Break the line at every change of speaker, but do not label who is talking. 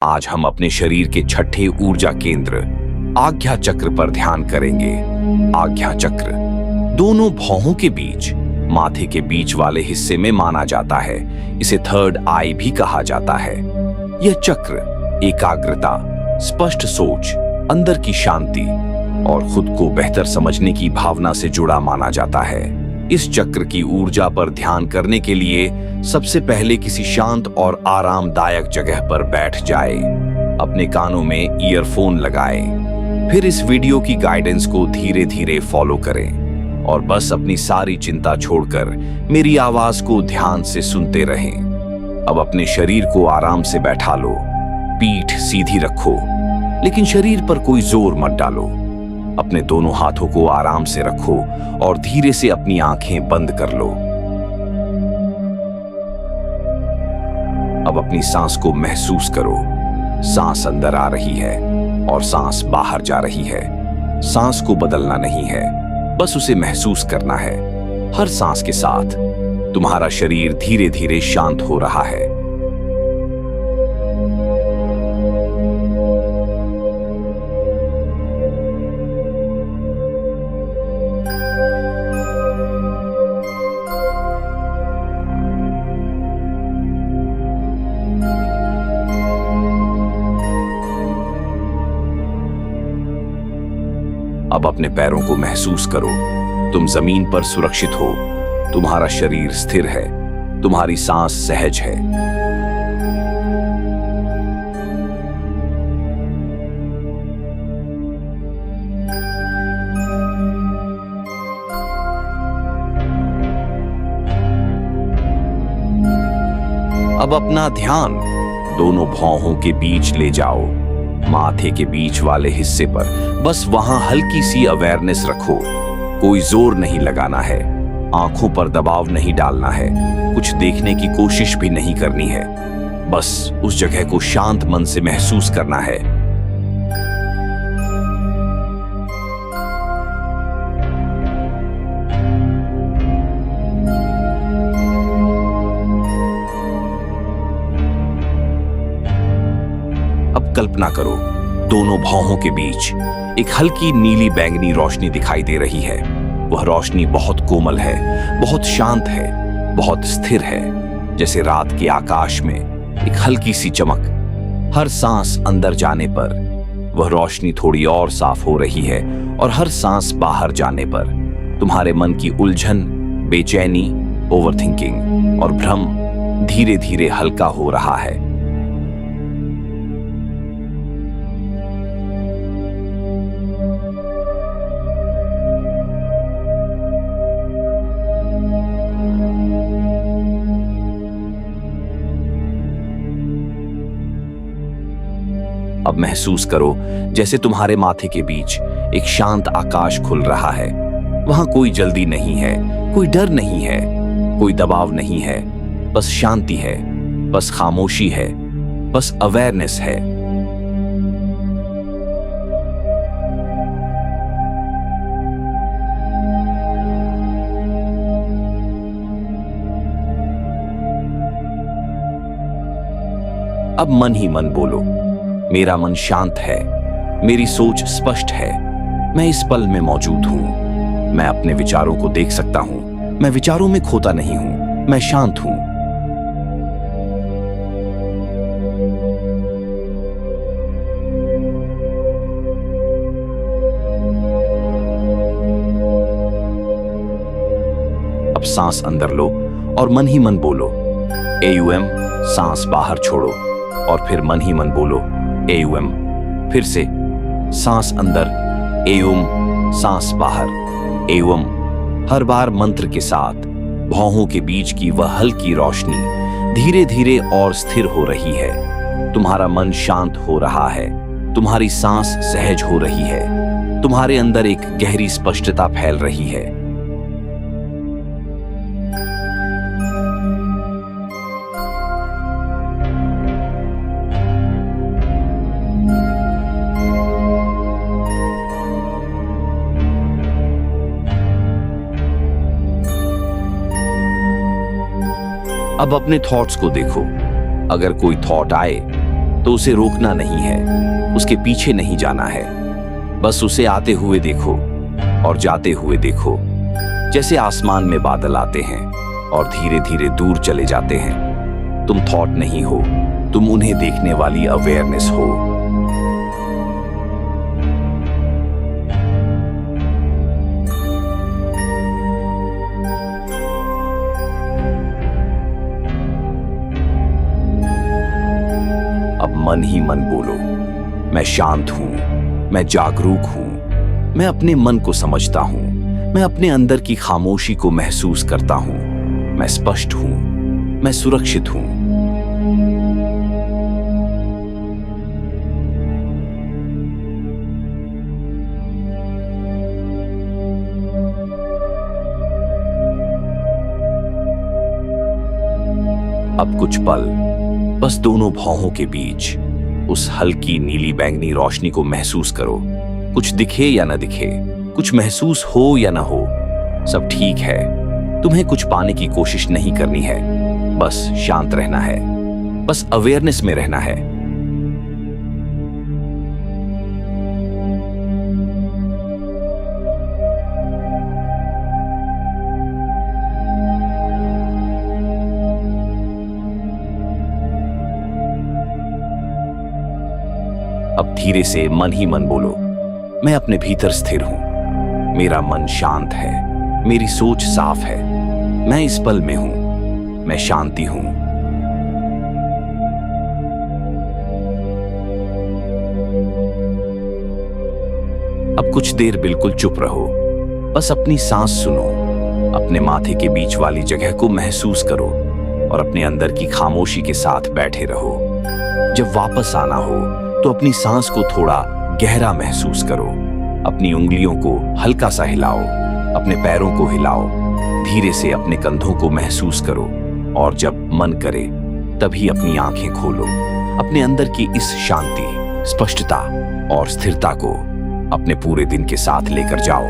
आज हम अपने शरीर के छठे ऊर्जा केंद्र आज्ञा चक्र पर ध्यान करेंगे। आज्ञा चक्र दोनों भौहों के बीच, माथे के बीच वाले हिस्से में माना जाता है। इसे थर्ड आई भी कहा जाता है। यह चक्र एकाग्रता, स्पष्ट सोच, अंदर की शांति और खुद को बेहतर समझने की भावना से जुड़ा माना जाता है। इस चक्र की ऊर्जा पर ध्यान करने के लिए सबसे पहले किसी शांत और आरामदायक जगह पर बैठ जाए। अपने कानों में ईयरफोन लगाएं। फिर इस वीडियो की गाइडेंस को धीरे धीरे फॉलो करें और बस अपनी सारी चिंता छोड़कर मेरी आवाज को ध्यान से सुनते रहें। अब अपने शरीर को आराम से बैठा लो। पीठ सीधी रखो, लेकिन शरीर पर कोई जोर मत डालो। अपने दोनों हाथों को आराम से रखो और धीरे से अपनी आंखें बंद कर लो। अब अपनी सांस को महसूस करो। सांस अंदर आ रही है और सांस बाहर जा रही है। सांस को बदलना नहीं है, बस उसे महसूस करना है। हर सांस के साथ तुम्हारा शरीर धीरे धीरे शांत हो रहा है। अब अपने पैरों को महसूस करो। तुम जमीन पर सुरक्षित हो। तुम्हारा शरीर स्थिर है। तुम्हारी सांस सहज है। अब अपना ध्यान दोनों भौहों के बीच ले जाओ। माथे के बीच वाले हिस्से पर बस वहां हल्की सी अवेयरनेस रखो। कोई जोर नहीं लगाना है, आंखों पर दबाव नहीं डालना है, कुछ देखने की कोशिश भी नहीं करनी है। बस उस जगह को शांत मन से महसूस करना है। अब कल्पना करो, दोनों भौहों के बीच एक हल्की नीली बैंगनी रोशनी दिखाई दे रही है। वह रोशनी बहुत कोमल है, बहुत शांत है, बहुत स्थिर है, जैसे रात के आकाश में एक हल्की सी चमक। हर सांस अंदर जाने पर वह रोशनी थोड़ी और साफ हो रही है और हर सांस बाहर जाने पर तुम्हारे मन की उलझन, बेचैनी, ओवरथिंकिंग और भ्रम धीरे धीरे हल्का हो रहा है। अब महसूस करो जैसे तुम्हारे माथे के बीच एक शांत आकाश खुल रहा है। वहां कोई जल्दी नहीं है, कोई डर नहीं है, कोई दबाव नहीं है, बस शांति है, बस खामोशी है, बस अवेयरनेस है। अब मन ही मन बोलो, मेरा मन शांत है, मेरी सोच स्पष्ट है, मैं इस पल में मौजूद हूं, मैं अपने विचारों को देख सकता हूं, मैं विचारों में खोता नहीं हूं, मैं शांत हूं। अब सांस अंदर लो और मन ही मन बोलो AUM, सांस बाहर छोड़ो और फिर मन ही मन बोलो AUM। फिर से सांस अंदर, AUM, सांस बाहर, AUM। हर बार मंत्र के साथ भौहों के बीच की वह हल्की रोशनी धीरे धीरे और स्थिर हो रही है। तुम्हारा मन शांत हो रहा है, तुम्हारी सांस सहज हो रही है, तुम्हारे अंदर एक गहरी स्पष्टता फैल रही है। अब अपने थॉट्स को देखो। अगर कोई थॉट आए तो उसे रोकना नहीं है, उसके पीछे नहीं जाना है। बस उसे आते हुए देखो और जाते हुए देखो, जैसे आसमान में बादल आते हैं और धीरे धीरे दूर चले जाते हैं। तुम थॉट नहीं हो, तुम उन्हें देखने वाली अवेयरनेस हो। अब मन ही मन बोलो, मैं शांत हूं, मैं जागरूक हूं, मैं अपने मन को समझता हूं, मैं अपने अंदर की खामोशी को महसूस करता हूं, मैं स्पष्ट हूं, मैं सुरक्षित हूं। अब कुछ पल बस दोनों भौहों के बीच उस हल्की नीली बैंगनी रोशनी को महसूस करो। कुछ दिखे या न दिखे, कुछ महसूस हो या न हो, सब ठीक है। तुम्हें कुछ पाने की कोशिश नहीं करनी है, बस शांत रहना है, बस अवेयरनेस में रहना है। अब धीरे से मन ही मन बोलो, मैं अपने भीतर स्थिर हूं, मेरा मन शांत है, मेरी सोच साफ है, मैं इस पल में हूं, मैं शांति हूं। अब कुछ देर बिल्कुल चुप रहो, बस अपनी सांस सुनो, अपने माथे के बीच वाली जगह को महसूस करो और अपने अंदर की खामोशी के साथ बैठे रहो। जब वापस आना हो तो अपनी सांस को थोड़ा गहरा महसूस करो, अपनी उंगलियों को हल्का सा हिलाओ, अपने पैरों को हिलाओ, धीरे से अपने कंधों को महसूस करो और जब मन करे तभी अपनी आंखें खोलो। अपने अंदर की इस शांति, स्पष्टता और स्थिरता को अपने पूरे दिन के साथ लेकर जाओ।